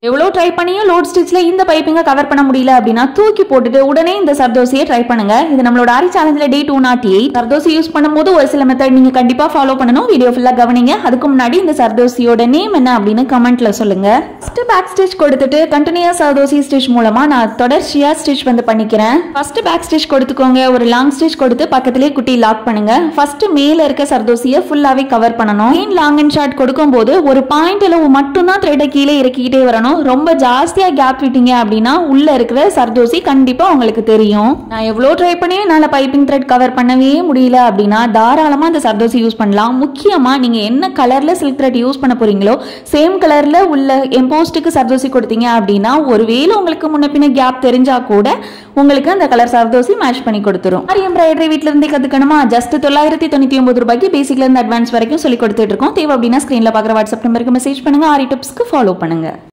எவ்வளோ ட்ரை பண்ணியும் லோட் ஸ்டிச்ல இந்த பைப்பிங்க கவர் பண்ண முடியல அப்படின்னா தூக்கி போட்டுட்டு உடனே இந்த சர்தோசியை ட்ரை பண்ணுங்க. இது நம்மளோட ஆரி சேலஞ்சில் டே 208. சர்தோசி யூஸ் பண்ணும்போது ஒரு சில மெத்தட் நீங்க கண்டிப்பா ஃபாலோ பண்ணணும். வீடியோ ஃபுல்லா கவனிங்க. அதுக்கு முன்னாடி இந்த சர்தோசியோட நேம் என்ன அப்படின்னு கமெண்ட்ல சொல்லுங்க. ஃபர்ஸ்ட் பேக் ஸ்டிச் கொடுத்துட்டு கண்டினியூஸ் சர்தோசி ஸ்டிச் மூலமா நான் தொடர்ச்சியா ஸ்டிச் பண்ணிக்கிறேன். ஃபர்ஸ்ட் பேக் ஸ்டிச் கொடுத்துக்கோங்க. ஒரு லாங் ஸ்டிச் கொடுத்து பக்கத்திலே குட்டி லாக் பண்ணுங்க. ஃபர்ஸ்ட் மேல இருக்க சர்தோசியை ஃபுல்லாவே கவர் பண்ணணும். லாங் அண்ட் ஷார்ட் கொடுக்கும் போது ஒரு பாயிண்ட் அளவு மட்டும் தான் த்ரெட்டை கீழே இறக்கிக்கிட்டே வரணும். ரொம்ப ஜாஸ்தியா கேப் விட்டீங்க அப்படின்னா உள்ள இருக்கிற சர்தோசி கண்டிப்பா உங்களுக்கு தெரியும். நான் எவ்வளவு ட்ரை பண்ணி என்னால பைப்பிங் த்ரெட் கவர் பண்ணவே முடியல அப்படின்னா தாராளமா அந்த சர்தோசி யூஸ் பண்ணலாம். முக்கியமா நீங்க என்ன கலர்ல சில்க் த்ரெட் யூஸ் பண்ண போறீங்களோ சேம் கலர்ல உள்ள எம்போஸ்டுக்கு சர்தோசி கொடுத்தீங்க அப்படின்னா ஒருவேளை உங்களுக்கு முன்ன பின்ன கேப் தெரிஞ்சா கூட உங்களுக்கு அந்த கலர் சர்தோசி மேட்ச் பண்ணி கொடுத்துரும். ஆரி எம்ப்ராய்டரி வீட்ல இருந்தே கத்துக்கணுமா? ஜஸ்ட் 999 ரூபாய்க்கு பேசிக்ல இருந்து அட்வான்ஸ் வரைக்கும் சொல்லி கொடுத்துட்டு இருக்கோம். தேவை அப்படின்னா ஸ்கிரீன்ல பாக்குற வாட்ஸ்அப் நம்பருக்கு மெசேஜ் பண்ணுங்க. ஆரி டிப்ஸ்க்கு ஃபாலோ பண்ணுங்க.